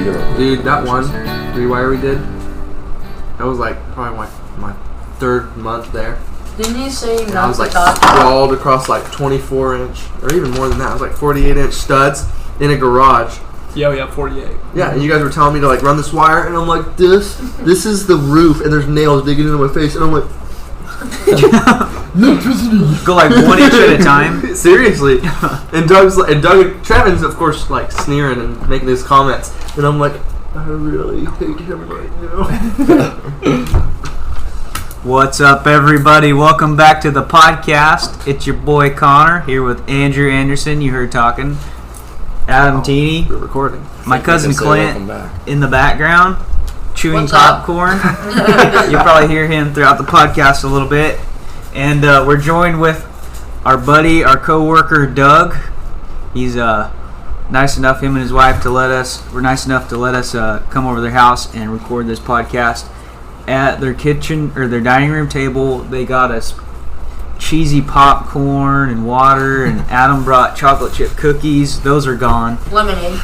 doing? Dude, that one rewire we did, that was like probably my third month there. Didn't you say And I was like sprawled across like 24-inch, or even more than that. It was like 48-inch studs in a garage. Yeah, 48. Yeah, and you guys were telling me to like run this wire, and I'm like, this is the roof, and there's nails digging into my face, and I'm like, Go like 1 inch at a time. seriously. And Doug Trevin's of course like sneering and making these comments, and I'm like, I really hate him right now. What's up, everybody? Welcome back to the podcast. It's your boy Connor here with Andrew Anderson. You heard talking. Adam Teeny. We're recording. My cousin Clint in the background chewing What's up? popcorn. You'll probably hear him throughout the podcast a little bit. And we're joined with our buddy, our co-worker Doug. He's nice enough, him and his wife, were nice enough to let us come over to their house and record this podcast. At their kitchen or their dining room table, they got us cheesy popcorn and water, and Adam brought chocolate chip cookies. Those are gone. Lemonade.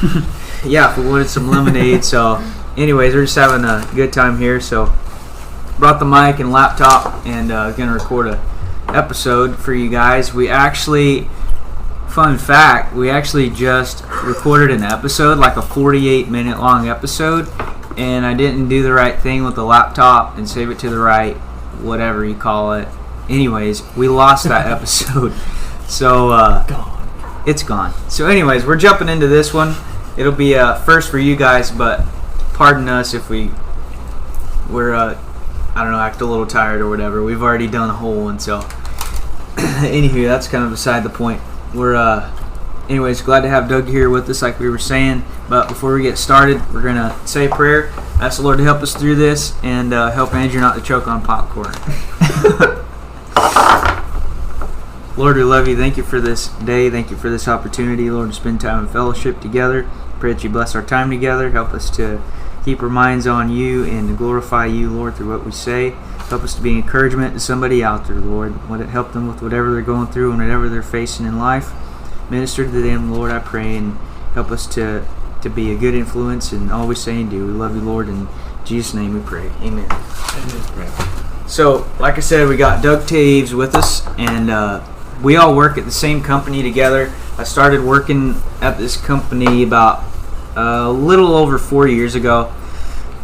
Yeah, if we wanted some lemonade. So anyways, we're just having a good time here. So brought the mic and laptop and gonna record a episode for you guys. Fun fact, we actually just recorded an episode, like a 48-minute long episode, and I didn't do the right thing with the laptop and save it to the right, whatever you call it. Anyways, we lost that episode. So it's gone. So anyways, we're jumping into this one. It'll be first for you guys, but pardon us if we're act a little tired or whatever. We've already done a whole one, so anywho, that's kind of beside the point. We're anyways glad to have Doug here with us, like we were saying. But before we get started, we're gonna say a prayer, ask the Lord to help us through this, and help Andrew not to choke on popcorn. Lord, we love you. Thank you for this day. Thank you for this opportunity, Lord, to spend time in fellowship together. Pray that you bless our time together. Help us to keep our minds on you and to glorify you, Lord, through what we say. Help us to be an encouragement to somebody out there, Lord. Help them with whatever they're going through and whatever they're facing in life. Minister to them, Lord, I pray, and help us to be a good influence in all we say and do. We love you, Lord. In Jesus' name we pray. Amen. Amen. So, like I said, we got Doug Taves with us, and we all work at the same company together. I started working at this company about a little over 4 years ago.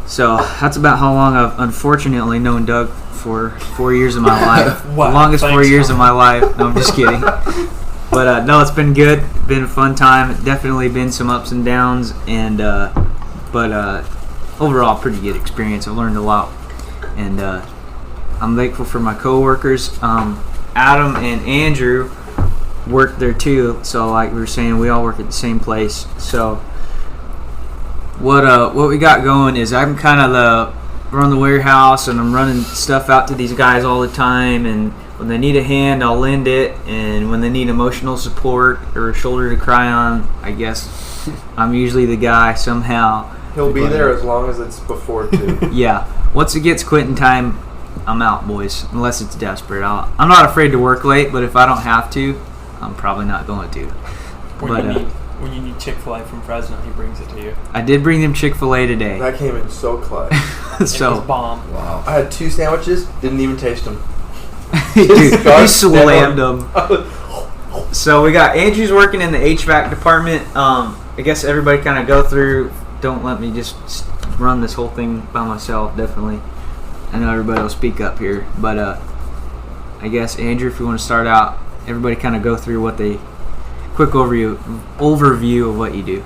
So that's about how long I've unfortunately known Doug for 4 years of my life. Wow, the longest 4 years Tom. of my life. No, I'm just kidding. But no, it's been good. Been a fun time. Definitely been some ups and downs, and but overall pretty good experience. I've learned a lot, and I'm thankful for my coworkers. Adam and Andrew work there too. So like we were saying, we all work at the same place. So what we got going is I'm kind of run the warehouse, and I'm running stuff out to these guys all the time, and when they need a hand, I'll lend it, and when they need emotional support or a shoulder to cry on, I guess I'm usually the guy somehow. He'll be there as long as it's before 2. Yeah. Once it gets quitting time, I'm out, boys, unless it's desperate. I'm not afraid to work late, but if I don't have to, I'm probably not going to. When you need Chick-fil-A from Fresno, he brings it to you. I did bring them Chick-fil-A today. That came in so clutch. It was bomb. Wow. I had 2 sandwiches, didn't even taste them. Dude, he slammed them. So we got Andrew's working in the HVAC department. I guess everybody kind of go through. Don't let me just run this whole thing by myself, definitely. I know everybody will speak up here, but I guess Andrew, if you want to start out, everybody kind of go through quick overview of what you do.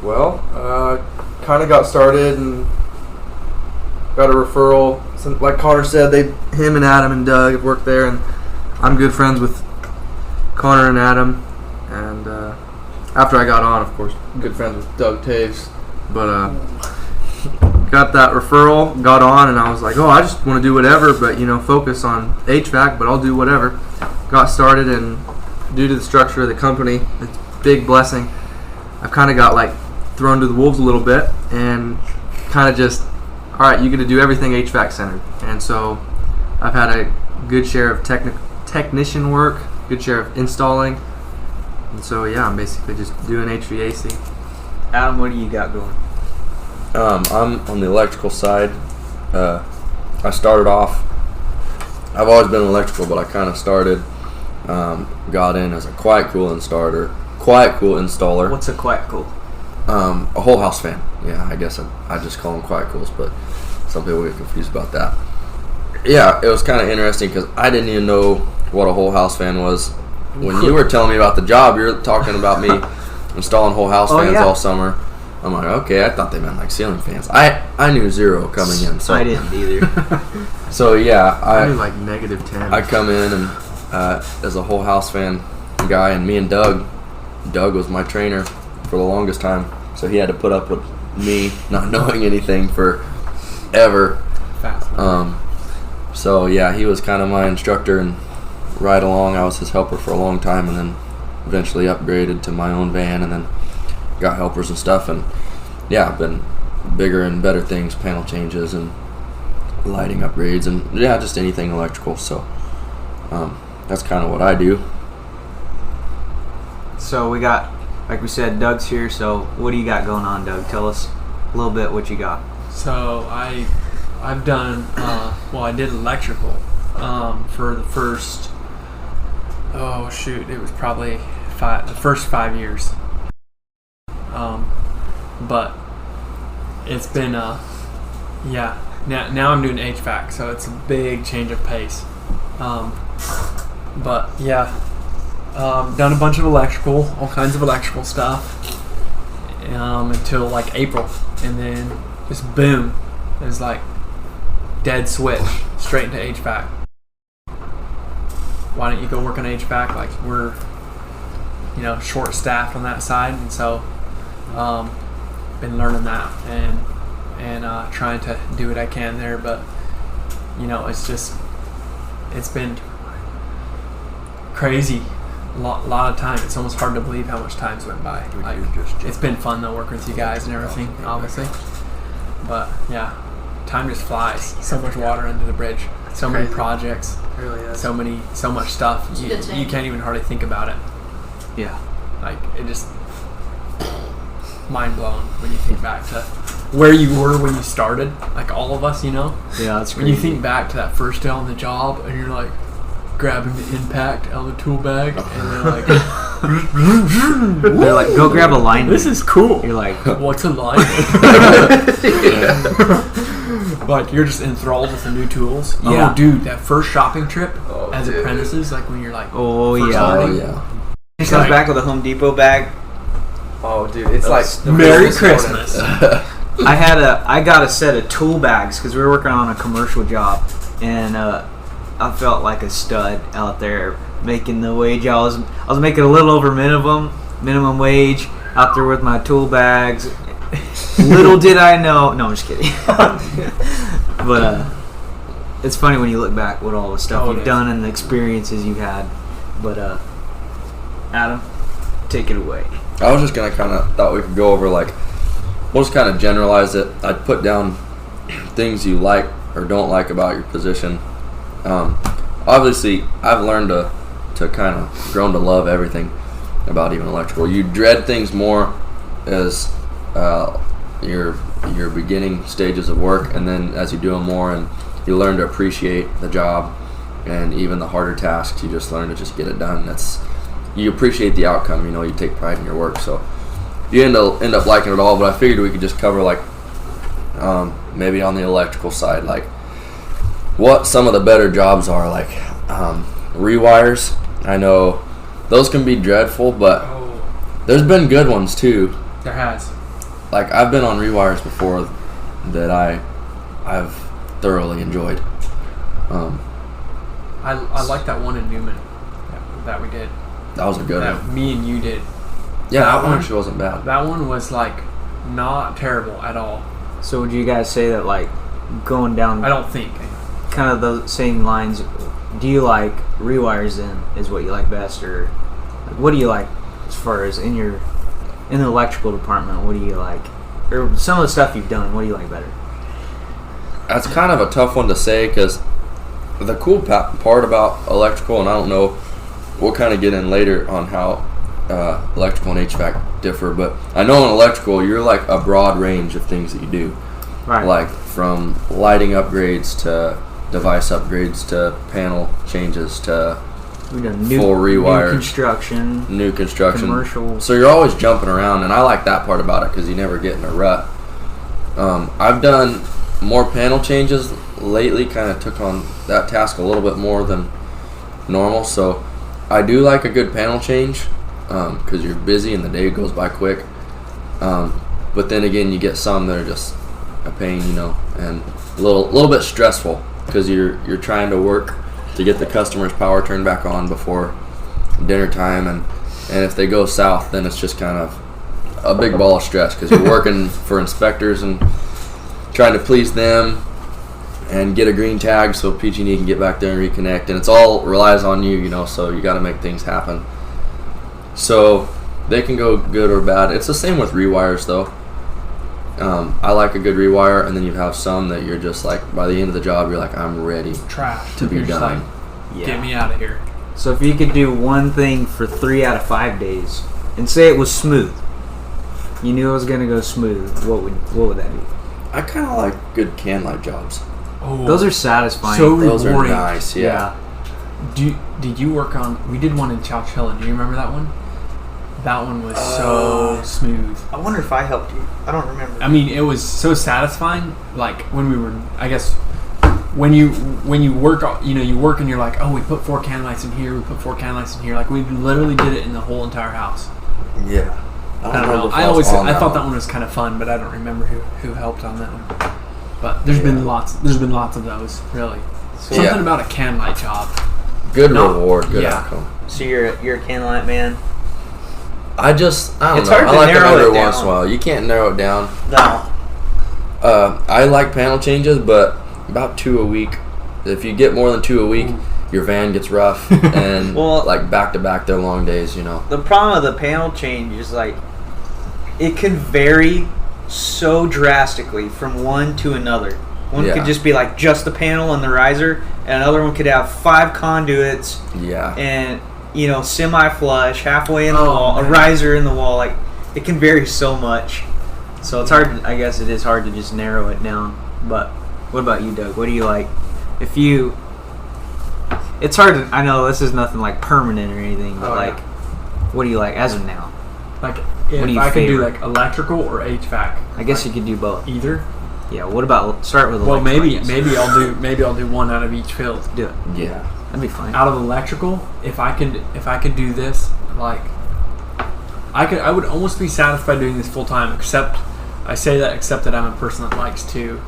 Well, kind of got started and got a referral. So, like Connor said, him and Adam and Doug have worked there, and I'm good friends with Connor and Adam. And after I got on, of course, good friends with Doug Taves. But got that referral, got on, and I was like, I just want to do whatever, but focus on HVAC, but I'll do whatever. Got started, and due to the structure of the company, it's a big blessing. I've kind of got thrown to the wolves a little bit, and kind of just, all right, you're going to do everything HVAC centered. And so I've had a good share of technician work, good share of installing, and so yeah, I'm basically just doing HVAC. Adam, what do you got going? I'm on the electrical side. I started off. I've always been electrical, but I kind of got in as a quiet cool installer. What's a quiet cool? A whole house fan. Yeah, I guess I just call them quiet cools, but some people get confused about that. Yeah, it was kind of interesting because I didn't even know what a whole house fan was. When you were telling me about the job, you're talking about me installing whole house fans all summer. I'm like, okay, I thought they meant like ceiling fans. I knew zero coming in. So I didn't either. So yeah, I knew like -10. I come in and as a whole house fan guy, and me and Doug was my trainer for the longest time, so he had to put up with me not knowing anything for ever. So yeah, he was kind of my instructor, and right along I was his helper for a long time, and then eventually upgraded to my own van, and then got helpers and stuff, and yeah, I've been bigger and better things, panel changes and lighting upgrades, and yeah, just anything electrical. So that's kind of what I do. So we got, like we said, Doug's here. So what do you got going on, Doug? Tell us a little bit what you got. So I've done I did electrical for the first it was probably the first 5 years. But it's been now I'm doing HVAC, so it's a big change of pace. But yeah, done a bunch of electrical, all kinds of electrical stuff, until like April, and then just boom, it was like dead switch straight into HVAC. Why don't you go work on HVAC? Like, we're short staffed on that side, and so been learning that and trying to do what I can there, but it's been crazy. A lot of time. It's almost hard to believe how much time's went by. Like, it's been fun though, working with you guys and everything, obviously. But yeah, time just flies. So much water under the bridge. So many projects. It really is. So much stuff. You can't even hardly think about it. Yeah. Like, it just mind blowing when you think back to where you were when you started. Like, all of us, Yeah, that's when you think back to that first day on the job, and you're like grabbing the impact out of the tool bag, and they're like, they're like, go grab a lineman. this is cool. You're like, what's a lineman? Like, you're just enthralled with the new tools. Yeah. Oh, dude, that first shopping trip as apprentices, like when you're like, oh first yeah. starting, He comes back with a Home Depot bag. Oh, dude, it's like Merry Christmas. I got a set of tool bags because we were working on a commercial job, and I felt like a stud out there making the wage. I was making a little over minimum wage out there with my tool bags. Little did I know. No, I'm just kidding. But it's funny when you look back what all the stuff you've done and the experiences you've had. But Adam, take it away. I was just gonna kind of thought we could go over, like, we'll just kind of generalize it. I'd put down things you like or don't like about your position. Obviously, I've learned to kind of grown to love everything about even electrical. You dread things more as your beginning stages of work, and then as you do them more and you learn to appreciate the job and even the harder tasks, you just learn to just get it done. You appreciate the outcome. You take pride in your work, so you end up liking it all. But I figured we could just cover, like, maybe on the electrical side, like what some of the better jobs are, like rewires. I know those can be dreadful, but there's been good ones too. There has. Like, I've been on rewires before that I've thoroughly enjoyed. I like that one in Newman that we did. That was a good That one. me and you did. Yeah, that one one- actually wasn't bad. That one was like not terrible at all. So would you guys say that, like, going down I don't think. kind of those same lines, do you like rewires then is what you like best, or like, what do you like as far as in the electrical department? What do you like, or some of the stuff you've done, what do you like better? That's kind of a tough one to say, because the cool part about electrical, and I don't know, we'll kind of get in later on how electrical and HVAC differ, but I know in electrical you're like a broad range of things that you do, Right. like from lighting upgrades to device upgrades to panel changes to we done full rewires. new construction, new construction. commercial. So you're always jumping around, and I like that part about it because you never get in a rut. I've done more panel changes lately, kind of took on that task a little bit more than normal. So I do like a good panel change because you're busy and the day goes by quick. But then again, you get some that are just a pain, and a little bit stressful because you're trying to work to get the customer's power turned back on before dinner time, and if they go south, then it's just kind of a big ball of stress because you're working for inspectors and trying to please them and get a green tag so PG&E can get back there and reconnect, and it's all relies on you, so you got to make things happen. So they can go good or bad. It's the same with rewires though. I like a good rewire, and then you have some that you're just like, by the end of the job, you're like, I'm ready Trash. to be You're just done. like, get me out of here. So if you could do one thing for 3 out of 5 days, and say it was smooth, you knew it was gonna go smooth, what would that be? I kind of like good can light jobs. Oh, Those are satisfying. so Those are rewarding. nice, yeah. Did you work on? We did one in Chowchilla. Do you remember that one? That one was so smooth. I wonder if I helped you. I don't remember. I mean, it was so satisfying. Like when we were, I guess, when you work, you work and you're like, oh, we put 4 can lights in here. We put 4 can lights in here. Like we literally did it in the whole entire house. Yeah. I don't know. I thought that one was kind of fun, but I don't remember who helped on that one. But there's been lots of those, really. Something about a can light job. Good reward, good yeah. outcome. So you're a can light man? I don't It's know. hard I to like it narrow every it once in a down. while. You can't narrow it down. No. I like panel changes, but about 2 a week. If you get more than 2 a week, your van gets rough, and Well- like back to back, they're long days. The problem with the panel change is like it can vary so drastically from one to another. One Yeah. could just be like just the panel and the riser, and another one could have 5 conduits Yeah. and semi-flush, halfway in the Oh, wall, man. a riser in the wall. Like it can vary so much. So it's hard. I guess it is hard to just narrow it down. But what about you, Doug? What do you like? It's hard to. I know this is nothing like permanent or anything, but Oh, like, what do you like as of now? Like do if you I could do favor? like electrical or HVAC. I guess you could do both. Either. Yeah. What about start with? Well, electrical, maybe I guess. maybe I'll do one out of each field. do it. Yeah. That'd be fine. Out of electrical, if I could do this, like I would almost be satisfied doing this full time. Except that I'm a person that likes to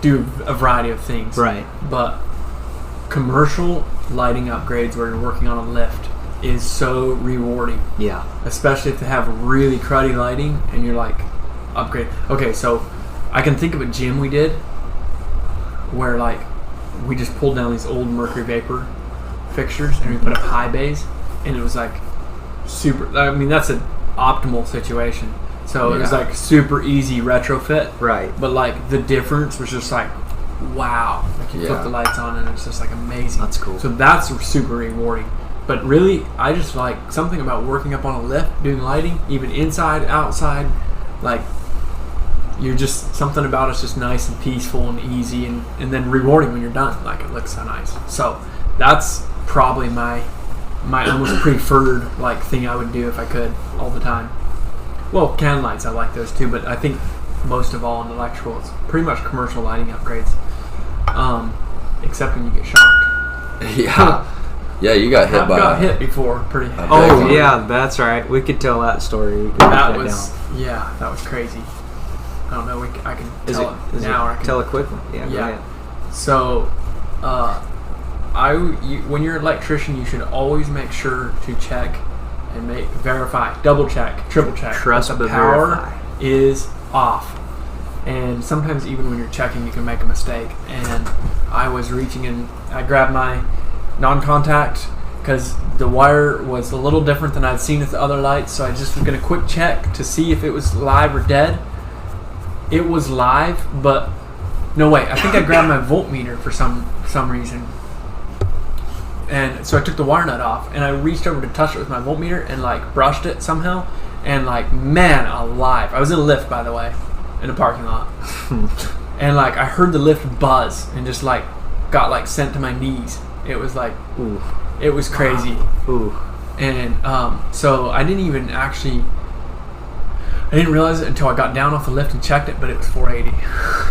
do a variety of things. Right. But commercial lighting upgrades where you're working on a lift is so rewarding, Yeah. especially if they have really cruddy lighting and you're like upgrade. Okay, so I can think of a gym we did where like we just pulled down these old mercury vapor fixtures and we put up high bays, and it was like super. I mean, that's an optimal situation. So it was Yeah. like super easy retrofit, Right. but like the difference was just like wow. Like you Yeah. flip the lights on and it's just like amazing. That's cool. So that's super rewarding. But really, I just like something about working up on a lift, doing lighting, even inside, outside. Like, you're just, something about it's just nice and peaceful and easy and then rewarding when you're done. Like, it looks so nice. So, that's probably my almost preferred, like, thing I would do if I could all the time. Well, can lights, I like those too, but I think most of all in electrical, it's pretty much commercial lighting upgrades. Except when you get shocked. Yeah. Yeah, you got hit I've by got hit before, pretty. a Oh big yeah, that's right. We could tell that story. We could That write was down. that was crazy. I don't know. I can Is tell it, is now. Or I it can tell a quick one? Yeah. Go Yeah. ahead. So, when you're an electrician, you should always make sure to check and verify, double check, triple check. Trust that the but power verify. is off. And sometimes even when you're checking, you can make a mistake. And I was reaching and I grabbed my non-contact because the wire was a little different than I'd seen with the other lights. So I just was going to quick check to see if it was live or dead. It was live, but no way. I think I grabbed my voltmeter for some reason. And so I took the wire nut off, and I reached over to touch it with my voltmeter and like brushed it somehow, and like, man alive, I was in a lift, by the way, in a parking lot, and like I heard the lift buzz and just like got like sent to my knees. It was like, Ooh. it was crazy. Ooh. And so I didn't realize it until I got down off the lift and checked it, but it was 480.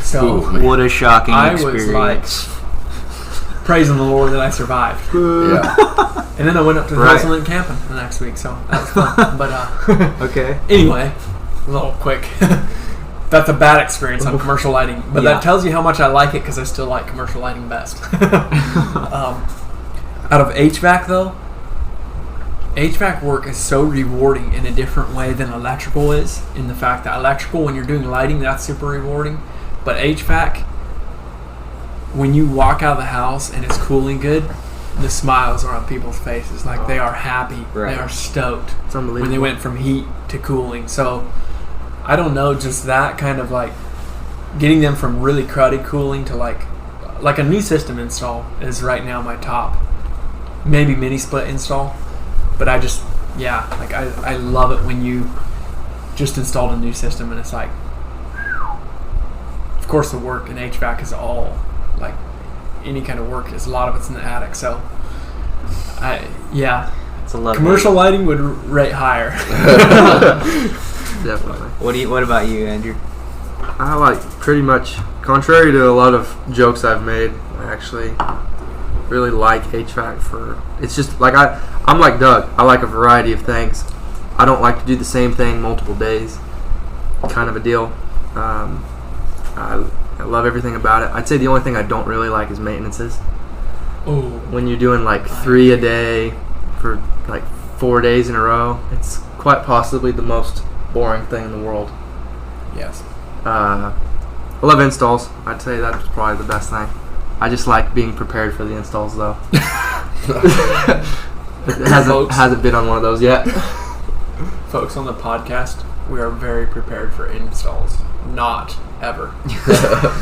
So Ooh, man. What a shocking I was experience. like praising the Lord that I survived. Yeah. And then I went up to the Right. hills and went camping the next week, so that was fun. But Okay. anyway, a little quick. That's a bad experience on commercial lighting, but Yeah. that tells you how much I like it because I still like commercial lighting best. Out of HVAC though, HVAC work is so rewarding in a different way than electrical is, in the fact that electrical, when you're doing lighting, that's super rewarding, but HVAC, when you walk out of the house and it's cooling good, the smiles are on people's faces. Like they are happy, Right. they are stoked It's unbelievable. when they went from heat to cooling. So I don't know, just that kind of like getting them from really cruddy cooling to like a new system install is right now my top. Maybe mini split install, but I just, yeah, like I love it when you just installed a new system and it's like, of course the work in HVAC is all like any kind of work is a lot of it's in the attic. So yeah, It's a lovely. commercial lighting would rate higher. Definitely. What about you, Andrew? I like pretty much, contrary to a lot of jokes I've made, I actually really like HVAC for, it's just like I'm like Doug. I like a variety of things. I don't like to do the same thing multiple days, kind of a deal. I love everything about it. I'd say the only thing I don't really like is maintenances. Oh, When you're doing like 3 a day for like 4 days in a row, it's quite possibly the most boring thing in the world. yes. I love installs. I'd say that's probably the best thing. I just like being prepared for the installs, though. It hasn't been on one of those yet. Folks, on the podcast, we are very prepared for installs. Not ever.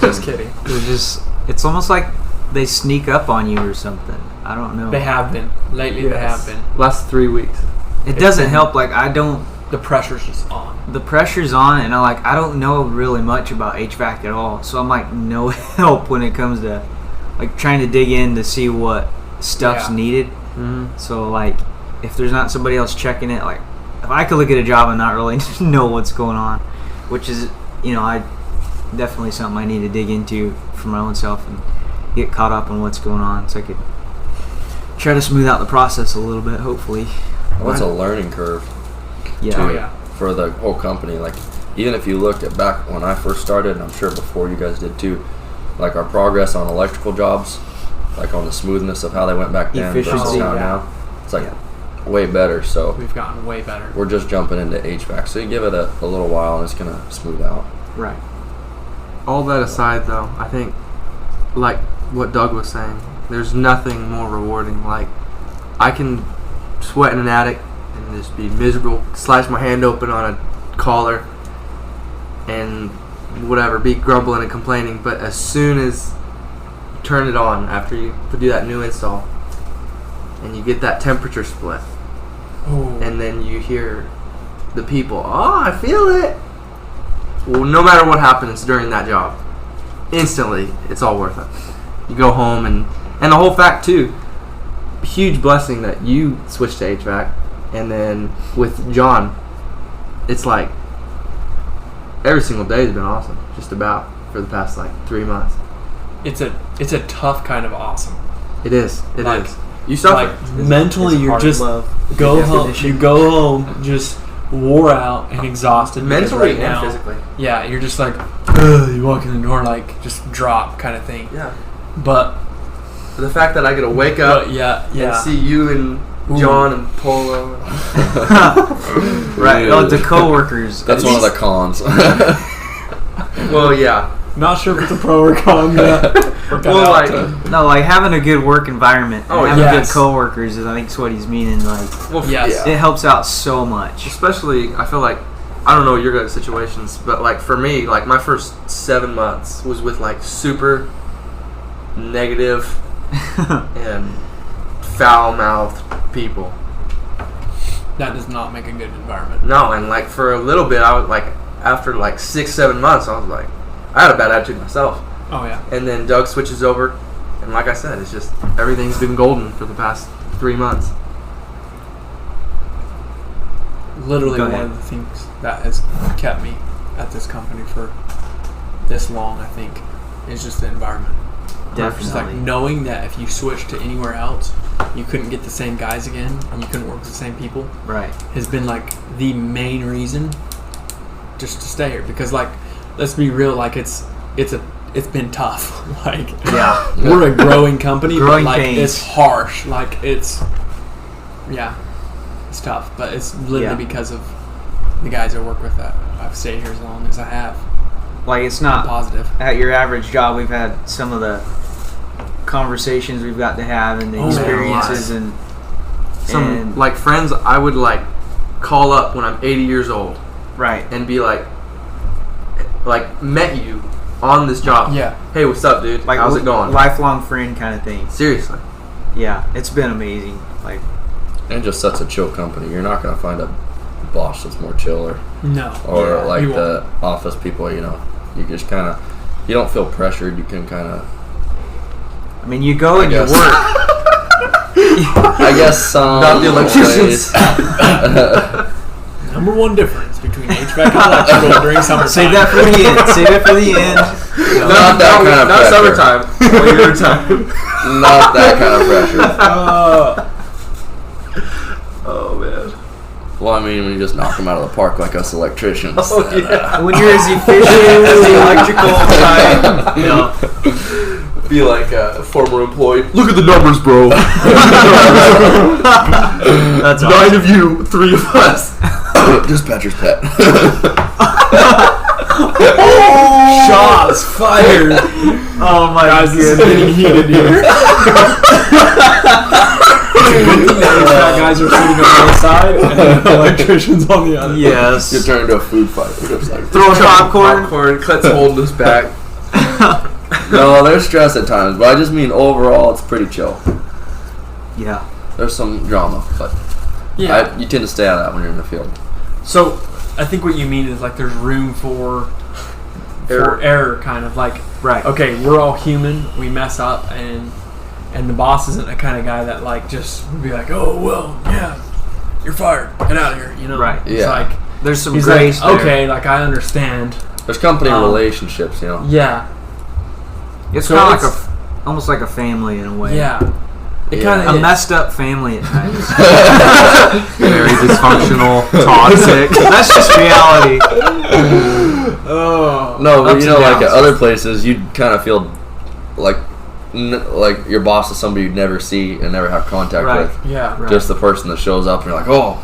Just kidding. It's almost like they sneak up on you or something. I don't know. They have been. Lately they have been. Last 3 weeks. It doesn't help. Like The pressure's just on. the pressure's on, and I don't know really much about HVAC at all. So I'm like no help when it comes to like trying to dig in to see what stuff's Yeah. needed. Mm-hmm. So like if there's not somebody else checking it, like if I could look at a job and not really know what's going on, which is I definitely something I need to dig into for my own self and get caught up on what's going on, so I could try to smooth out the process a little bit. Hopefully, Well, it's a learning curve yeah. Oh, yeah. for the whole company. Like, even if you looked at back when I first started, and I'm sure before you guys did too, like our progress on electrical jobs, like on the smoothness of how they went back then versus Efficiency, how yeah. now, it's like way better. So We've gotten way better. we're just jumping into HVAC. So you give it a little while, and it's gonna smooth out. Right. All that aside, though, I think, like what Doug was saying, there's nothing more rewarding. Like, I can sweat in an attic and just be miserable, slash my hand open on a collar, and whatever, be grumbling and complaining. But as soon as you turn it on after you do that new install, and you get that temperature split, Ooh. and then you hear the people, oh, I feel it. Well, no matter what happens during that job, instantly, it's all worth it. You go home, and the whole fact, too, huge blessing that you switched to HVAC, and then with John, it's like every single day has been awesome, just about, for the past, 3 months. It's a tough kind of awesome. It is. It is. Like- You suffer. Like mentally, It's you're hard just love. go home. Definition. You go home just wore out and exhausted. because Mentally right and now, physically. yeah, you're just like, ugh, you walk in the door like just drop kind of thing. Yeah. But The fact that I get to wake up yeah, and see you and Ooh. John and Polo. Right. Oh, the coworkers. That's one of the cons. Well, yeah. Not sure if it's a pro or con yet. Well, like, No, like having a good work environment and Oh, having yes. good coworkers is, I think, is what he's meaning. Like, well, Yes. it helps out so much. Especially, I feel like, I don't know your guys' situations, but like for me, like my first 7 months was with like super negative and foul-mouthed people. That does not make a good environment. No, and like for a little bit, I was like, after like 6-7 months, I was like, I had a bad attitude myself. Oh yeah. And then Doug switches over, and like I said, it's just everything's been golden for the past 3 months. Literally Go one ahead. of the things that has kept me at this company for this long, I think, is just the environment. Just like Definitely. knowing that if you switched to anywhere else, you couldn't get the same guys again, and you couldn't work with the same people, Right. has been like the main reason just to stay here. Because like, let's be real, like it's been tough. Like, Yeah. we're a growing company, Growing but like pains. it's harsh. Like it's tough. But it's literally Yeah. because of the guys I work with that I've stayed here as long as I have. Like, it's I'm not positive. at your average job. We've had some of the conversations we've got to have and the Oh, experiences yeah. and Some like friends I would like call up when I'm 80 years old right. and be like met you on this job. Yeah. Hey, what's up, dude? Like, how's it going? Lifelong friend kind of thing. Seriously. Yeah, it's been amazing. Like, And just such a chill company. You're not gonna find a boss that's more chill or No. Yeah, like you the office people. You know, you just kind of you don't feel pressured. You can kind of. I mean, you go I and you guess. work. I guess some Not the electricians. Number one difference between HVAC and electrical during summertime. Save that for the end. Save it for the end. Not that kind of not pressure. summertime. Winter time. Not that kind of pressure. Oh man. Well, I mean, when you just knock them out of the park like us electricians. Oh, then, yeah. When you're as efficient as the electrical side, you know, Be like a former employee. Look at the numbers, bro. that's 9 awesome. of you, 3 of us. Dispatcher's pet. Shots fired. Oh my Guys, this is getting goodness. heated here. Good thing the HVAC guys are sitting on one side and the electricians on the other. Yes. You turn into a food fight. We're just like, Throwing popcorn. Popcorn. Cut's holding us back. no, there's stress at times, but I just mean overall, it's pretty chill. Yeah. There's some drama, but Yeah. you tend to stay out of that when you're in the field. So I think what you mean is like there's room for error, kind of like, Right. okay, we're all human, we mess up, and the boss isn't the kind of guy that like just would be like, oh well, yeah, you're fired, get out of here, you know? Right. It's Yeah. like There's some he's grace like, there. okay, like I understand. There's company Um, relationships, you know. Yeah, It's So kind of like it's- almost like a family in a way. yeah. It Yeah. kind A of messed up family at times. Very dysfunctional, toxic. That's just reality. Oh No, but Ups you know, and like at downs. other places, you'd kind of feel like like your boss is somebody you'd never see and never have contact Right. with. yeah. Right. Just the person that shows up and you're like, oh,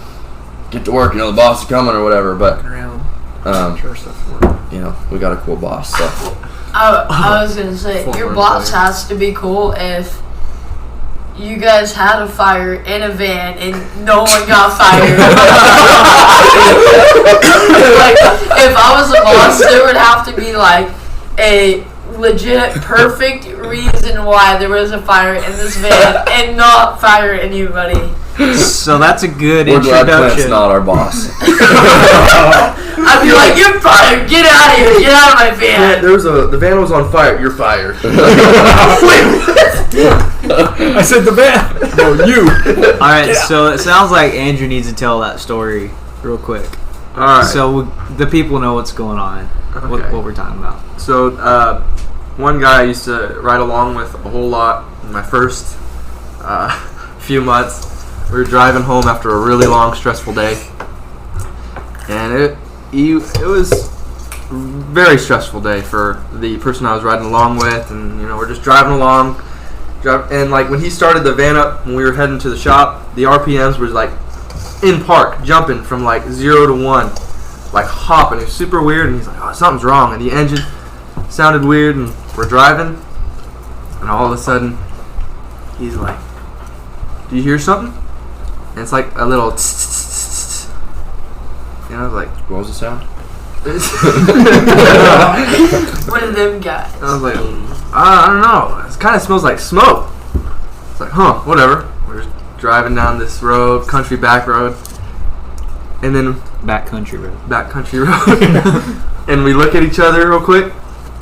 get to work. You know, the boss is coming or whatever. But Around. sure stuff. You know, we got a cool boss. So I was gonna say, Former your boss employee. has to be cool if you guys had a fire in a van and no one got fired. Like, if I was a boss, there would have to be like a legit perfect reason why there was a fire in this van and not fire anybody. So that's a good we're glad Clint's introduction. not our boss. I'd be like, you're fired, get out of here, get out of my van. The van was on fire. You're fired. I said the van. No, you. All right, so it sounds like Andrew needs to tell that story real quick, All right. so the people know what's going on, Okay. what we're talking about. So, one guy I used to ride along with a whole lot in my first few months. We were driving home after a really long, stressful day, and it was a very stressful day for the person I was riding along with. And we're just driving along, and like when he started the van up when we were heading to the shop, the RPMs was like in park, jumping from like 0 to 1, like hopping. It was super weird, and he's like, "Oh, something's wrong," and the engine sounded weird, and we're driving, and all of a sudden, he's like, "Do you hear something?" And it's like a little tss. And I was like, What was the sound? One of them guys. I was like, I don't know. It kind of smells like smoke. It's like, huh, whatever. we're just driving down this road, country back road, and then Backcountry road. backcountry road, and we look at each other real quick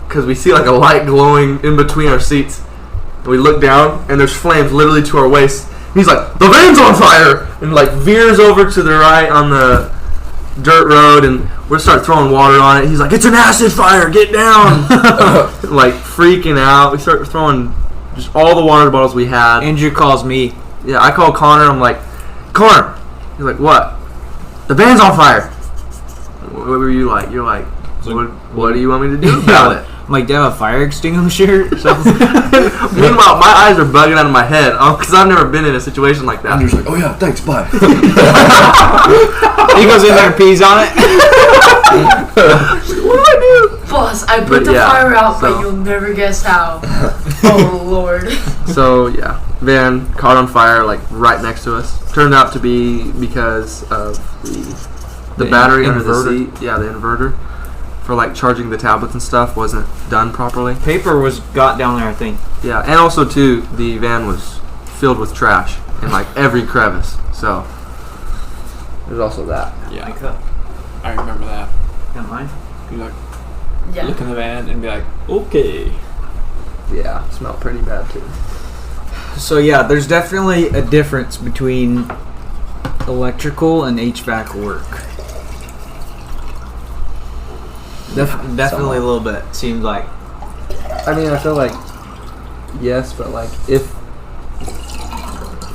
because we see like a light glowing in between our seats. And we look down, and there's flames literally to our waist. He's like, "The van's on fire!" and like veers over to the right on the dirt road, and we start throwing water on it. He's like, "It's an acid fire! Get down!" Like freaking out. We start throwing just all the water bottles we had. Andrew calls me. Yeah, I call Connor. I'm like, "Connor," he's like, "What?" "The van's on fire." What were you like? You're like, what do you want me to do about it? I'm like, do you have a fire extinguisher or something? Meanwhile, my eyes are bugging out of my head because I've never been in a situation like that. Andrew's like, "Oh yeah, thanks, bye." He goes in there and pees on it. What do I do? Boss, I put But the yeah, fire out, so- but you'll never guess how. Oh Lord. So yeah, van caught on fire like right next to us. Turned out to be because of the The battery under the inverter. seat. Yeah, the inverter for like charging the tablets and stuff wasn't done properly. Paper was got down there, I think. Yeah, and also too, the van was filled with trash in like every crevice. So there's also that. Yeah, Like that. I remember that. Got mine. You like Yeah. look in the van and be like, okay. Yeah, smelled pretty bad too. So yeah, there's definitely a difference between electrical and HVAC work. Definitely a little bit. Seems like. I mean, I feel like yes, but like if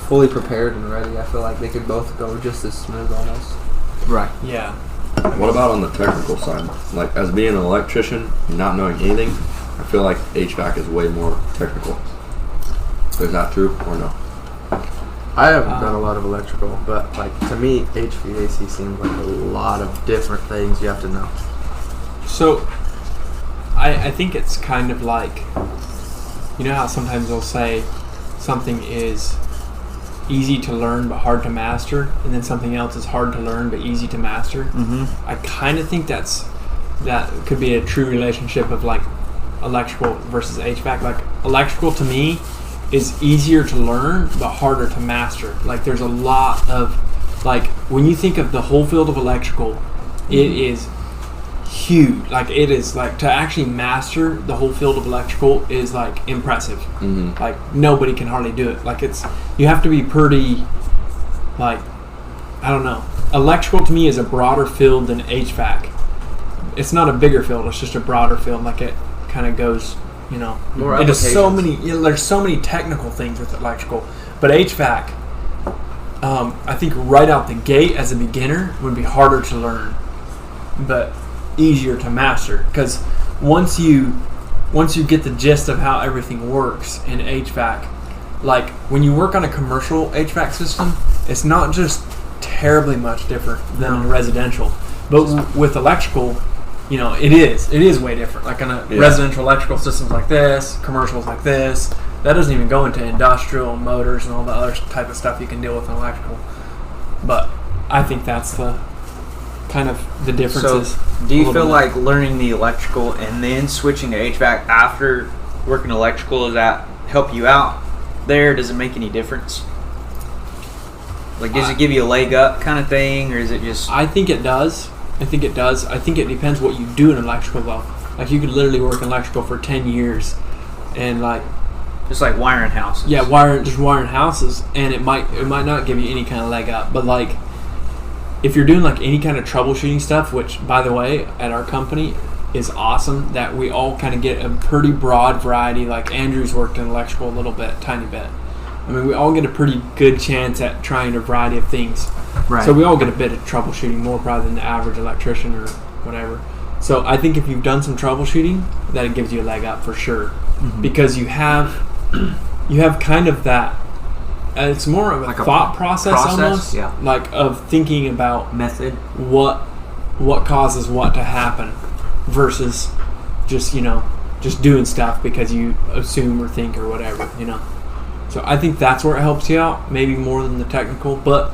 fully prepared and ready, I feel like they could both go just as smooth almost. Right. Yeah. What about on the technical side? Like, as being an electrician, not knowing anything, I feel like HVAC is way more technical. Is that true or no? I haven't done a lot of electrical, but like to me, HVAC seems like a lot of different things you have to know. So, I think it's kind of like, you know how sometimes they'll say something is easy to learn but hard to master, and then something else is hard to learn but easy to master? Mm-hmm. I kind of think that could be a true relationship of like electrical versus HVAC. Like electrical to me is easier to learn but harder to master. Like there's a lot of, like when you think of the whole field of electrical, it is huge. Like it is like to actually master the whole field of electrical is like impressive. Mm-hmm. Like nobody can hardly do it. Like it's, you have to be pretty, like, I don't know. Electrical to me is a broader field than HVAC. It's not a bigger field, it's just a broader field. Like it kind of goes, you know, More into so applications. many, there's so many technical things with electrical. But HVAC, I think right out the gate as a beginner would be harder to learn, but easier to master. Because once you get the gist of how everything works in HVAC, like when you work on a commercial HVAC system, it's not just terribly much different than residential. But with electrical, you know, it is way different. Like on a residential electrical systems like this, commercials like this, that doesn't even go into industrial motors and all the other type of stuff you can deal with in electrical. But I think that's the kind of the differences. So, do you a little feel bit. like learning the electrical and then switching to HVAC after working electrical, does that help you out there? Does it make any difference? Like, does it give you a leg up kind of thing, or is it just... I think it does. I think it depends what you do in electrical though. Like you could literally work in electrical for 10 years and like, just like wiring houses? yeah, wiring houses, and it might not give you any kind of leg up. But like, if you're doing like any kind of troubleshooting stuff, which by the way at our company is awesome, that we all kind of get a pretty broad variety. Like Andrew's worked in electrical a little bit, tiny bit. I mean, we all get a pretty good chance at trying a variety of things. Right. So we all get a bit of troubleshooting, more probably than the average electrician or whatever. So I think if you've done some troubleshooting, that it gives you a leg up for sure, because you have kind of that. It's more of a Like a thought process almost, yeah. like of thinking about Method? what causes what to happen, versus just just doing stuff because you assume or think or whatever, So I think that's where it helps you out, maybe more than the technical. But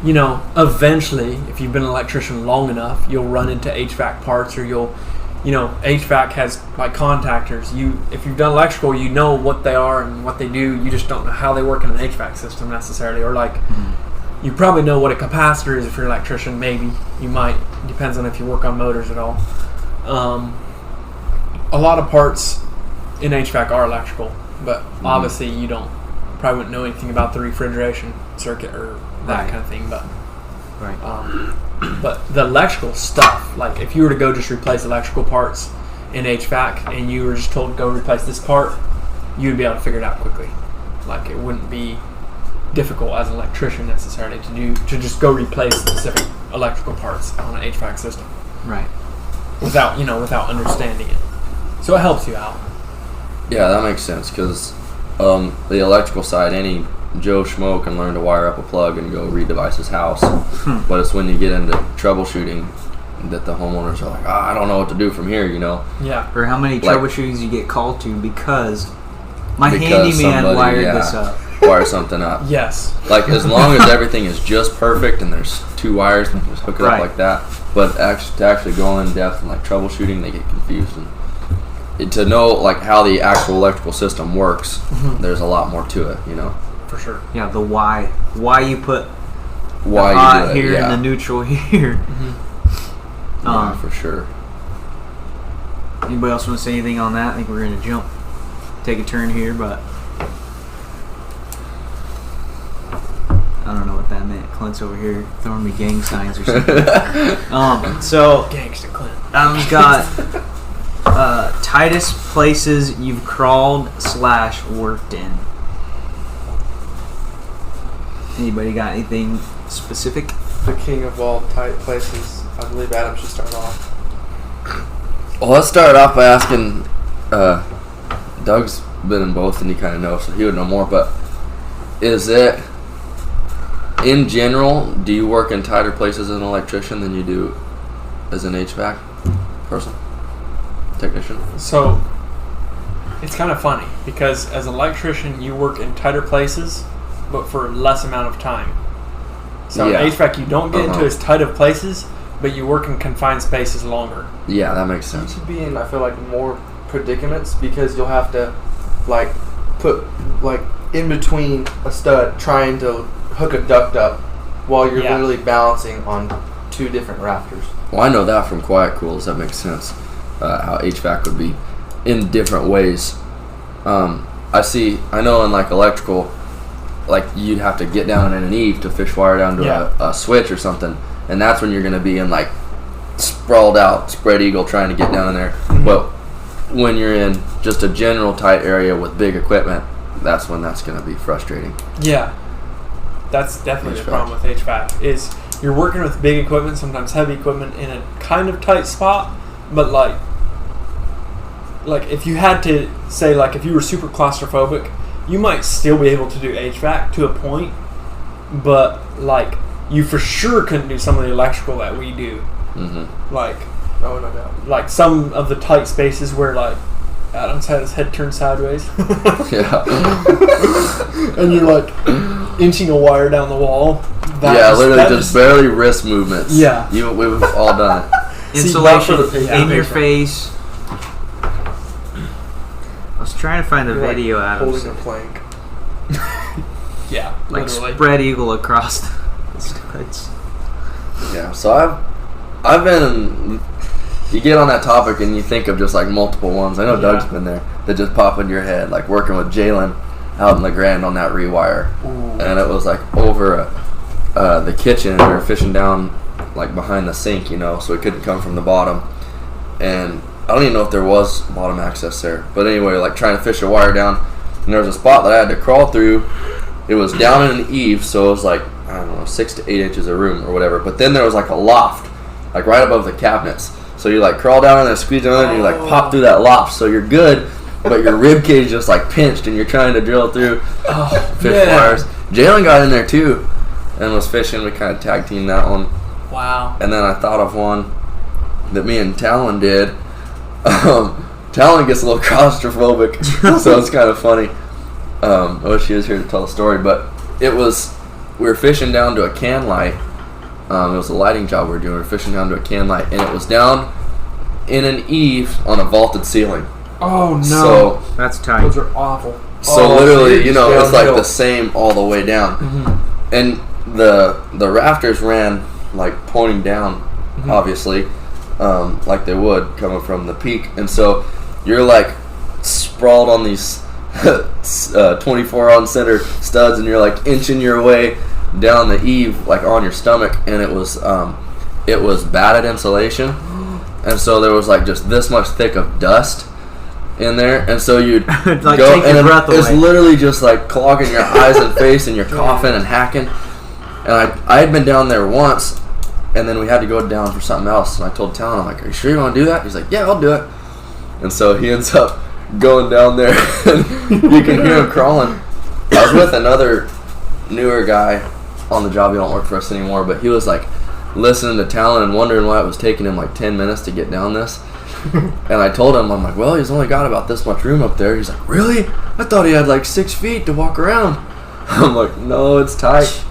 eventually, if you've been an electrician long enough, you'll run into HVAC parts, or you'll HVAC has like contactors. If you've done electrical, you know what they are and what they do. You just don't know how they work in an HVAC system necessarily. Or like, you probably know what a capacitor is if you're an electrician. Maybe you might. Depends on if you work on motors at all. A lot of parts in HVAC are electrical, but obviously you probably wouldn't know anything about the refrigeration circuit or that kind of thing. But but the electrical stuff, like if you were to go just replace electrical parts in HVAC and you were just told to go replace this part, you'd be able to figure it out quickly. Like it wouldn't be difficult as an electrician necessarily to just go replace specific electrical parts on an HVAC system. Right. Without understanding it. So it helps you out. Yeah, that makes sense because the electrical side, any Joe Schmo can learn to wire up a plug and go re-device his house. But it's when you get into troubleshooting that the homeowners are like, I don't know what to do from here, Yeah. Or how many troubleshootings you get called to because handyman somebody, wired this up. Wire something up. Yes. Like as long as everything is just perfect and there's 2 wires, they can just hook it up like that. But to actually go in depth and like troubleshooting, they get confused. And to know like how the actual electrical system works, there's a lot more to it, For sure. Yeah, the why you put Why the hot you do it, here and the neutral here. Yeah, for sure. Anybody else want to say anything on that? I think we're going to take a turn here, but I don't know what that meant. Clint's over here throwing me gang signs or something. So Gangsta Clint. I've got tightest places you've crawled / worked in. Anybody got anything specific? The king of all tight places. I believe Adam should start off. Well, let's start off by asking. Doug's been in both, and he kind of knows, so he would know more. But is it, in general, do you work in tighter places as an electrician than you do as an HVAC person, technician? So it's kind of funny because as an electrician, you work in tighter places, but for less amount of time. So in HVAC, you don't get into as tight of places, but you work in confined spaces longer. Yeah, that makes You sense. should be in, I feel like, more predicaments because you'll have to, like, put, like, in between a stud trying to hook a duct up while you're literally balancing on 2 different rafters. Well, I know that from quiet cools. That makes sense. How HVAC would be in different ways. I know in like electrical, like you'd have to get down in an eave to fish wire down to a switch or something, and that's when you're going to be in like sprawled out spread eagle trying to get down in there. But when you're in just a general tight area with big equipment, that's when that's going to be frustrating. Yeah, that's definitely the problem with HVAC is you're working with big equipment, sometimes heavy equipment, in a kind of tight spot, but like if you had to say, like, if you were super claustrophobic, you might still be able to do HVAC to a point, but like you for sure couldn't do some of the electrical that we do. Like, Oh, no doubt. like some of the tight spaces where like Adam's had his head turned sideways. Yeah. And you're like inching a wire down the wall. Just barely wrist movements. Yeah. We've all done it. Insulation See, in your face. I was trying to find the You're video, like Adam. holding a plank. Yeah, Like literally. spread eagle across the studs. Yeah, so I've been. You get on that topic and you think of just like multiple ones. I know Doug's been there that just pop into your head, like working with Jalen out in the Grand on that rewire, and it was like over the kitchen, and we were fishing down like behind the sink, so it couldn't come from the bottom, and I don't even know if there was bottom access there, but anyway, like trying to fish a wire down, and there was a spot that I had to crawl through. It was down in an eave, so it was like, I don't know, 6 to 8 inches of room or whatever. But then there was like a loft, like right above the cabinets. So you like crawl down in there, squeeze down there, and you like pop through that loft. So you're good, but your rib cage just like pinched, and you're trying to drill through fish wires. Jalen got in there too, and was fishing. We kind of tag teamed that one. Wow. And then I thought of one that me and Talon did. Talon gets a little claustrophobic, so it's kind of funny. I wish he was here to tell the story, but we were fishing down to a can light. It was a lighting job we were doing. We were fishing down to a can light, and it was down in an eave on a vaulted ceiling. Oh no, So That's tight. those are awful. literally, so you know, it's like downhill. the same all the way down. Mm-hmm. And the rafters ran like pointing down, obviously, like they would coming from the peak. And so you're like sprawled on these 24 on center studs, and you're like inching your way down the eave like on your stomach. And it was batted insulation, and so there was like just this much thick of dust in there, and so you'd Like, go, take your and breath it's away. literally just like clogging your eyes and face, and you're coughing and hacking. And I had been down there once, and then we had to go down for something else, and I told Talon, I'm like, are you sure you want to do that? He's like, yeah, I'll do it. And so he ends up going down there, and you can hear him crawling. I was with another newer guy on the job. He don't work for us anymore, but he was like listening to Talon and wondering why it was taking him like 10 minutes to get down this. And I told him, I'm like, well, he's only got about this much room up there. He's like, really? I thought he had like 6 feet to walk around. I'm like, no, it's tight.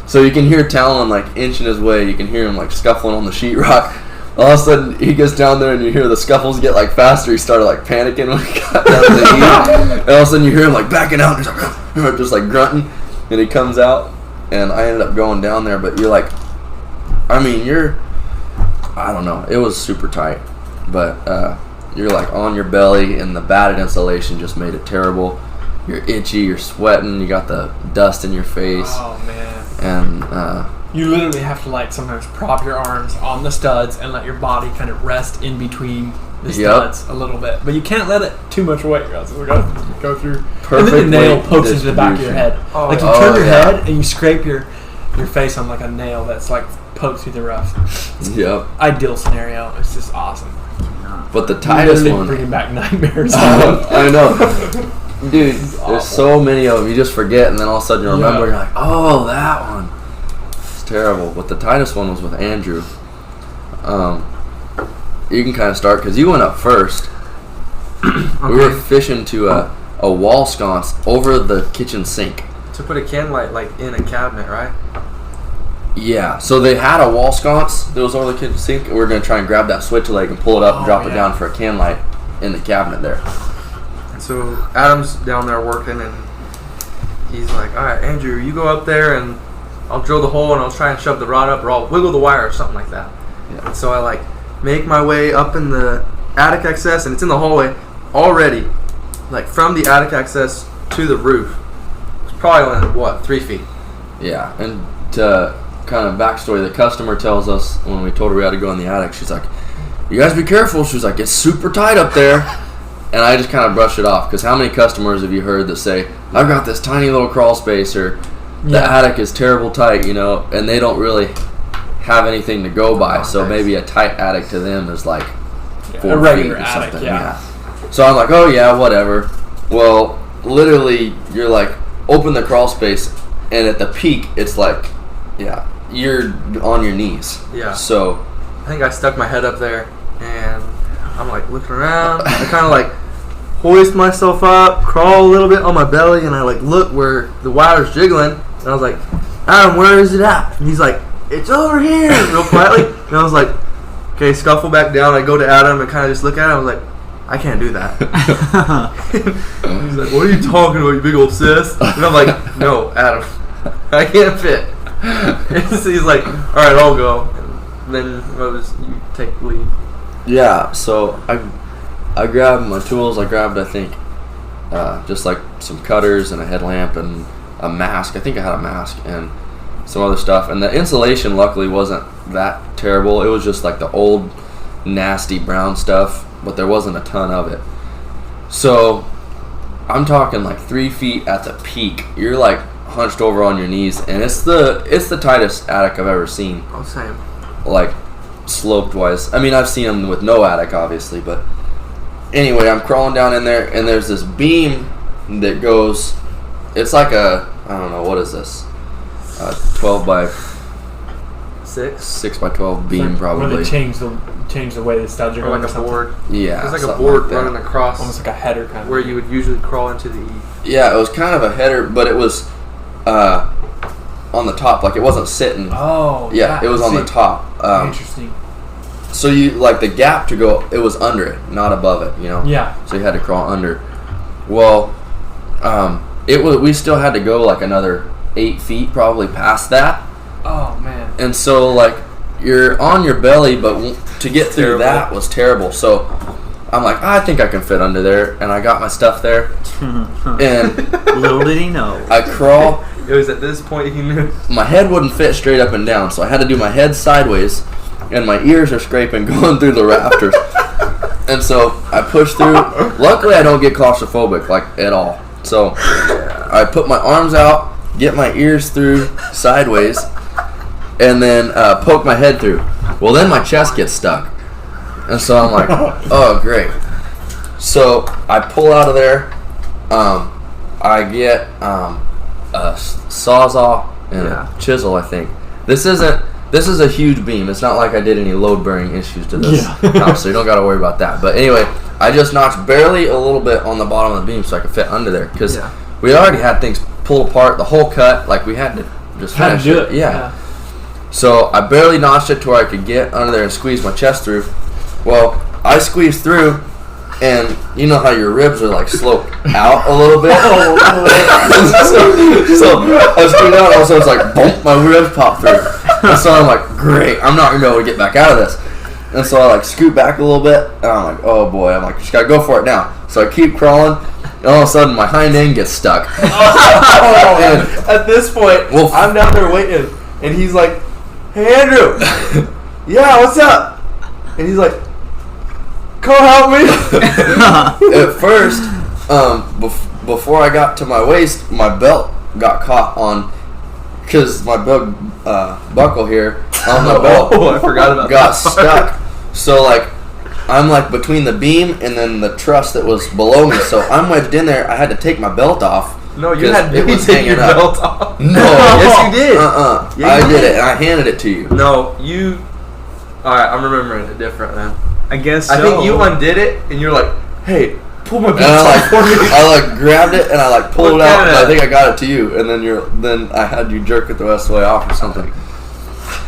So you can hear Talon like inching his way. You can hear him like scuffling on the sheetrock. All of a sudden, he gets down there, and you hear the scuffles get like faster. He started like panicking when he got down to the eave. And all of a sudden, you hear him like backing out, and he's like, just like grunting. And he comes out, and I ended up going down there. But you're like, I mean, I don't know. It was super tight, but you're like on your belly, and the batted insulation just made it terrible. You're itchy, you're sweating, you got the dust in your face, Oh man. and You literally have to like sometimes prop your arms on the studs and let your body kind of rest in between the studs a little bit. But you can't let it too much weight, or else it'll go through. And perfect then the nail weight pokes into the back of your head. Oh, Like you yeah. turn Oh, your yeah. head and you scrape your face on like a nail that's like poked through the rough. Yep. Ideal scenario. It's just awesome. But the tightest Literally one, bringing back nightmares. I know. Dude, there's so many of them. You just forget, and then all of a sudden you remember. Yeah. You're like, oh, that one. It's terrible. But the tightest one was with Andrew. You can kind of start because you went up first. We were fishing to a wall sconce over the kitchen sink. To put a can light like in a cabinet, right? Yeah, so they had a wall sconce that was over the kitchen sink, and we are going to try and grab that switch leg and pull it up and Oh, drop it yeah. down for a can light in the cabinet there. So Adam's down there working, and he's like, all right, Andrew, you go up there, and I'll drill the hole, and I'll try and shove the rod up, or I'll wiggle the wire or something like that. Yeah. And so I like make my way up in the attic access, and it's in the hallway already, like from the attic access to the roof. It's probably only, 3 feet? Yeah, and to kind of backstory, the customer tells us when we told her we had to go in the attic, she's like, you guys be careful. She's like, it's super tight up there. And I just kind of brushed it off, because how many customers have you heard that say, I've got this tiny little crawl space, or the Yeah. attic is terrible tight, you know, and they don't really have anything to go by. Oh, So nice. maybe a tight attic to them is like 4 a regular feet or attic, something. yeah. So I'm like, oh yeah, whatever. Well, literally, you're like, open the crawl space, and at the peak, it's like, yeah, you're on your knees. Yeah. So, I think I stuck my head up there, and I'm like looking around. I kind of like hoist myself up, crawl a little bit on my belly, and I like look where the wire's jiggling, and I was like, Adam, where is it at? And he's like, it's over here, real quietly. And I was like, okay, scuffle back down. I go to Adam and kind of just look at him. I was like, I can't do that. And he's like, what are you talking about, you big old sis? And I'm like, no, Adam, I can't fit. And so he's like, all right, I'll go. And then you take the lead. yeah, so I grabbed my tools. I grabbed, I think, just like some cutters and a headlamp and a mask. I think I had a mask and some other stuff. And the insulation, luckily, wasn't that terrible. It was just like the old, nasty brown stuff, but there wasn't a ton of it. So I'm talking like 3 feet at the peak. You're like hunched over on your knees, and it's the tightest attic I've ever seen. Oh, same. Like sloped wise. I mean, I've seen them with no attic, obviously, but anyway, I'm crawling down in there, and there's this beam that goes. It's like I don't know, what is this? 12 by 6 by 12 beam, Where probably. they change the way the studs are Or going. like a something. board. Yeah, There's like a something board like that. running across Almost like a header kind of. where you would usually crawl into the eave. Yeah, it was kind of a header, but it was on the top. Like, it wasn't sitting. Oh. Yeah, it was on the see. top. Interesting. so you like the gap to go. It was under it, not above it. You know. Yeah. So you had to crawl under. Well, we still had to go like another 8 feet probably past that. Oh man. And so like you're on your belly, but to get through that was terrible. So I'm like, I think I can fit under there, and I got my stuff there. And little did he know. I crawl. It was at this point he knew. My head wouldn't fit straight up and down, so I had to do my head sideways, and my ears are scraping going through the rafters. And so I push through. Luckily, I don't get claustrophobic like at all. So I put my arms out, get my ears through sideways, and then poke my head through. Well, then my chest gets stuck, and so I'm like, oh great. So I pull out of there. I get a sawzall and a chisel. I think this is a huge beam. It's not like I did any load bearing issues to this house, so you don't got to worry about that. But anyway, I just notched barely a little bit on the bottom of the beam so I could fit under there because we already had things pulled apart, the whole cut. Like we had to just finish it. Yeah. So I barely notched it to where I could get under there and squeeze my chest through. Well, I squeezed through, and you know how your ribs are like sloped out a little bit. so I squeezed out, and also it's like boom, my ribs popped through. And so I'm like, great, I'm not gonna be able to get back out of this. And so I like scoot back a little bit, and I'm like, oh boy, I'm like, just gotta go for it now. So I keep crawling, and all of a sudden my hind end gets stuck. And at this point, I'm down there waiting, and he's like, hey Andrew, yeah, what's up? And he's like, come help me. At first, before I got to my waist, my belt got caught on, because my buckle here on my belt I forgot about got that. stuck. So like, I'm like between the beam and then the truss that was below me. So I'm wedged in there. I had to take my belt off. No, you had it to was take hanging your up. belt off. No, Yes, you did. Yeah, I you did did. it, and I handed it to you. No, you. Alright, I'm remembering it different now. I guess I think you undid it, and you're like, hey, pull my And belt off for me. I like grabbed it and I like pulled it Look out, at and I it. think I got it to you, and then I had you jerk it the rest of the way off or something.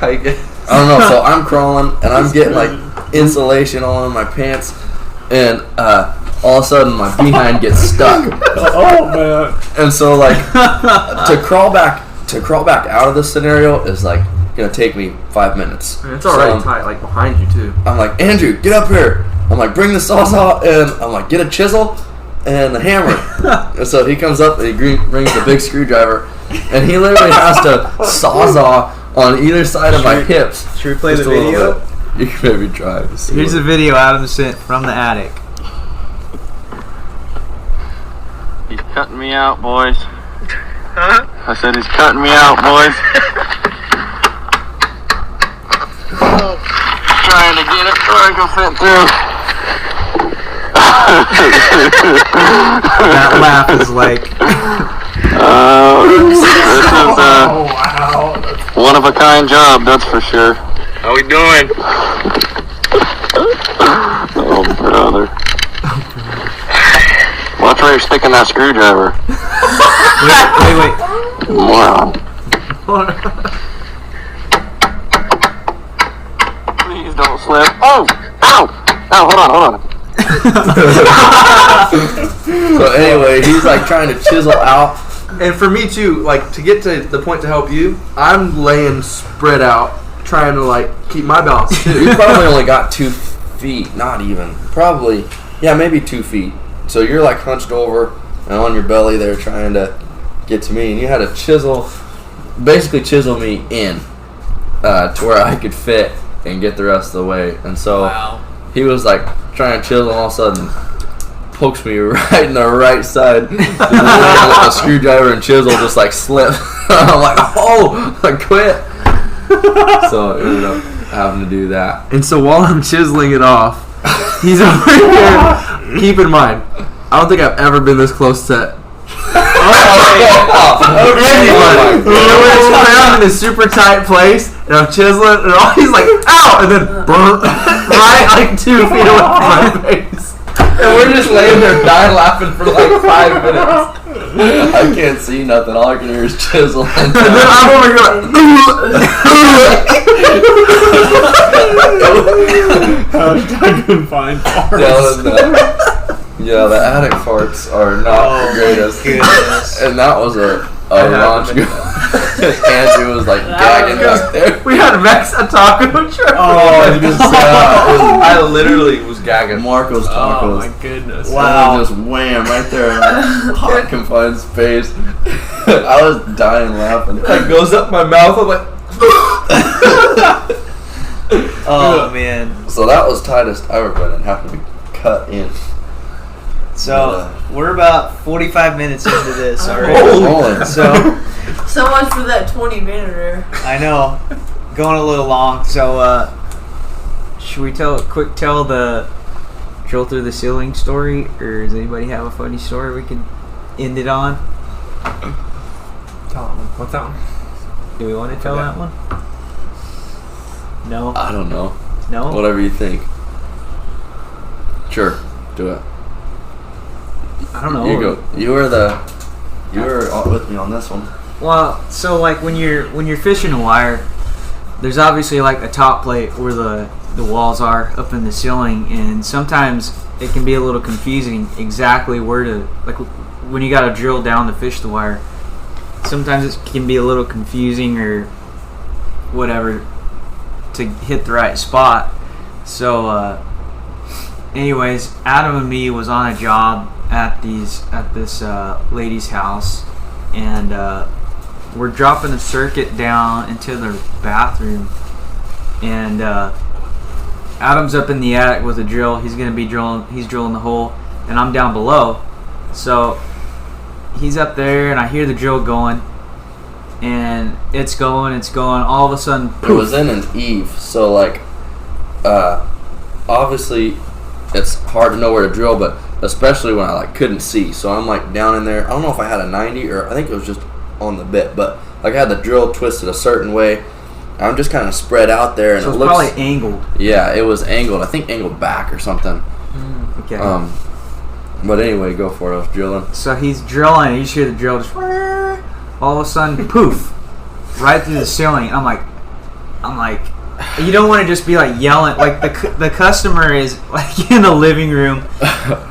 I guess. I don't know. So I'm crawling and I'm getting like insulation all in my pants, and all of a sudden my behind gets stuck. Oh man. And so like to crawl back out of this scenario is like gonna take me 5 minutes. And it's already So tight, like behind you too. I'm like, Andrew, get up here. I'm like, bring the sawzall, and I'm like, get a chisel and the hammer. And so he comes up and he brings the big screwdriver, and he literally has to sawzall on either side of my hips. Should we play just the a little video? bit. You can maybe try to see. Here's the video Adam sent from the attic. He's cutting me out, boys. Huh? I said he's cutting me out, boys. Trying to get it so I can fit through. That laugh is like, This is one of a kind job, that's for sure. How we doing? Oh, brother. Watch where you're sticking that screwdriver. wait. Moron. Please don't slip. Oh! Ow! Ow, hold on. So anyway, he's like trying to chisel out. And for me too, like to get to the point to help you, I'm laying spread out, trying to like keep my balance too. You probably only got 2 feet, not even. Probably, yeah, maybe 2 feet. So you're like hunched over and on your belly there trying to get to me, and you had to basically chisel me in to where I could fit and get the rest of the way. And so he was like trying to chisel, and all of a sudden pokes me right in the right side. With a screwdriver and chisel just like slip. I'm like, oh, I quit. So I ended up having to do that. And so while I'm chiseling it off, he's over here. Keep in mind, I don't think I've ever been this close to anybody. You know, when it's around in a super tight place, and I'm chiseling, and all he's like, ow, and then burn right like 2 feet away from my face. And we're just laying there dying laughing for like 5 minutes. I can't see nothing. All I can hear is chisel. And then I'm over here like, touched. I couldn't find parts. Yeah, the attic farts are not the greatest. Goodness. And that was a launch. Andrew was like gagging back there. We had Mex a taco truck. I was gonna say, I literally was gagging. Marco's tacos. Oh my goodness. Wow. Just wham right there in my hot confined space. I was dying laughing. It goes up my mouth. I'm like, Oh man. So that was tightest I ever been and having to be cut in. So we're about 45 minutes into this already. Holy. So So much for that 20-minute. I know, going a little long. So should we tell the drill through the ceiling story, or does anybody have a funny story we can end it on? Tell them. What's that one? Do we want to tell that one? No. I don't know. No. Whatever you think. Sure, do it. I don't know. You go. You were with me on this one. Well, so like when you're fishing a wire, there's obviously like a top plate where the walls are up in the ceiling, and sometimes it can be a little confusing exactly where to, like when you got to drill down to fish the wire. Sometimes it can be a little confusing or whatever to hit the right spot. So anyways, Adam and me was on a job at this lady's house, and we're dropping the circuit down into the bathroom, and Adam's up in the attic with a drill. He's drilling the hole, and I'm down below. So he's up there, and I hear the drill going, and it's going. All of a sudden, poof. It was in an eave, so like, obviously, it's hard to know where to drill, but especially when I like couldn't see. So I'm like down in there. I don't know if I had a 90 or I think it was just on the bit, but like I had the drill twisted a certain way. I'm just kind of spread out there, and So it it's looks probably angled. Yeah, it was angled. I think angled back or something. Okay. But anyway, go for it. I was drilling. So he's drilling, and you just hear the drill just all of a sudden, poof, right through the ceiling. I'm like, you don't want to just be like yelling. Like the customer is like in the living room,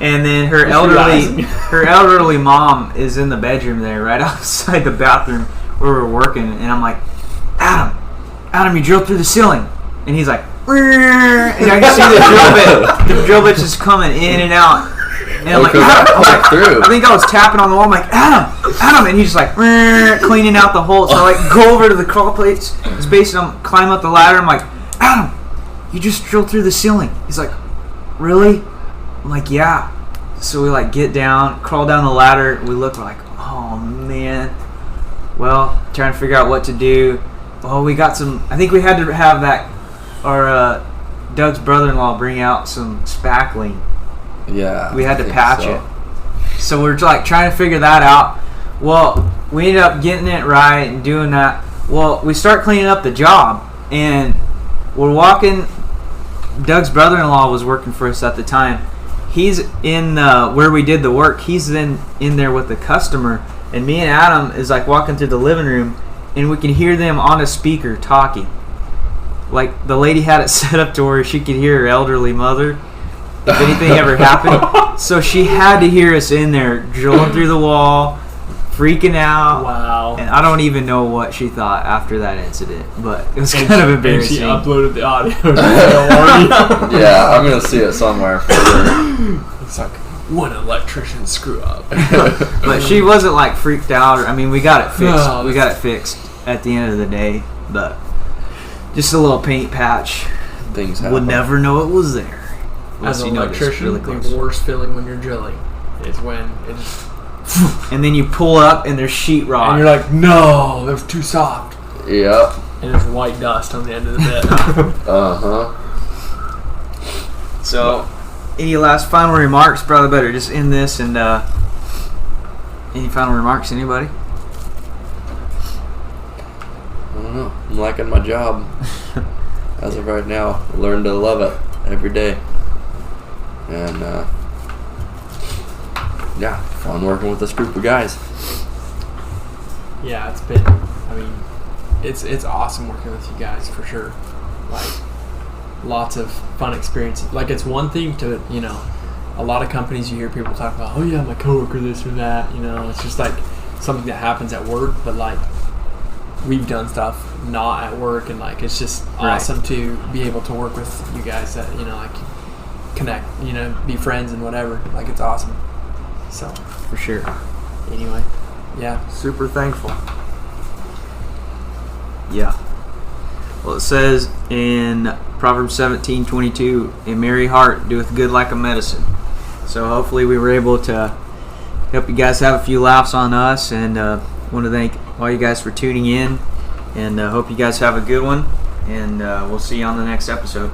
and then her elderly mom is in the bedroom there, right outside the bathroom where we're working. And I'm like, Adam, you drilled through the ceiling, and he's like, and I can see the drill bit just coming in and out. And I'm like, I think I was tapping on the wall. I'm like, Adam, and he's just like cleaning out the hole. So I like go over to the crawl plates, space, and I'm climb up the ladder. I'm like, Adam, you just drilled through the ceiling. He's like, really? I'm like, yeah. So we like get down, crawl down the ladder. We look, we're like, oh man. Well, trying to figure out what to do. Oh, we got some. I think we had to have Doug's brother-in-law bring out some spackling. Yeah. We had to patch it. So we're like trying to figure that out. Well, we ended up getting it right and doing that. Well, we start cleaning up the job, and we're walking. Doug's brother-in-law was working for us at the time. He's in where we did the work. He's then in there with the customer, and me and Adam is like walking through the living room, and we can hear them on a speaker talking. Like the lady had it set up to where she could hear her elderly mother if anything ever happened. So she had to hear us in there drilling through the wall, freaking out. Wow. And I don't even know what she thought after that incident, but it was kind of embarrassing. And she uploaded the audio. Yeah, I'm going to see it somewhere. For sure. It's like, one electrician screw up. But she wasn't like freaked out. We got it fixed. No, We got it fixed at the end of the day, but just a little paint patch. Things happen. Would never know it was there. As an Unless electrician, really close. the worst feeling when you're drilling is when it just... And then you pull up and there's sheetrock. And you're like, no, that was too soft. Yep. And there's white dust on the end of the bit. Uh-huh. So, any last final remarks? Probably better just end this and any final remarks, anybody? I don't know. I'm liking my job. As of right now, learn to love it every day. And, yeah, fun working with this group of guys. Yeah, it's been, it's awesome working with you guys for sure. Like, lots of fun experiences. Like, it's one thing to, you know, a lot of companies you hear people talk about, oh yeah, my coworker this or that, you know, it's just like something that happens at work, but like we've done stuff not at work, and like it's just awesome to be able to work with you guys that, you know, like connect, you know, be friends and whatever. Like, it's awesome. So For sure. anyway, yeah. Super thankful. Yeah. Well, it says in Proverbs 17:22, "A merry heart doeth good like a medicine." So hopefully we were able to help you guys have a few laughs on us, and want to thank all you guys for tuning in, and hope you guys have a good one, and we'll see you on the next episode.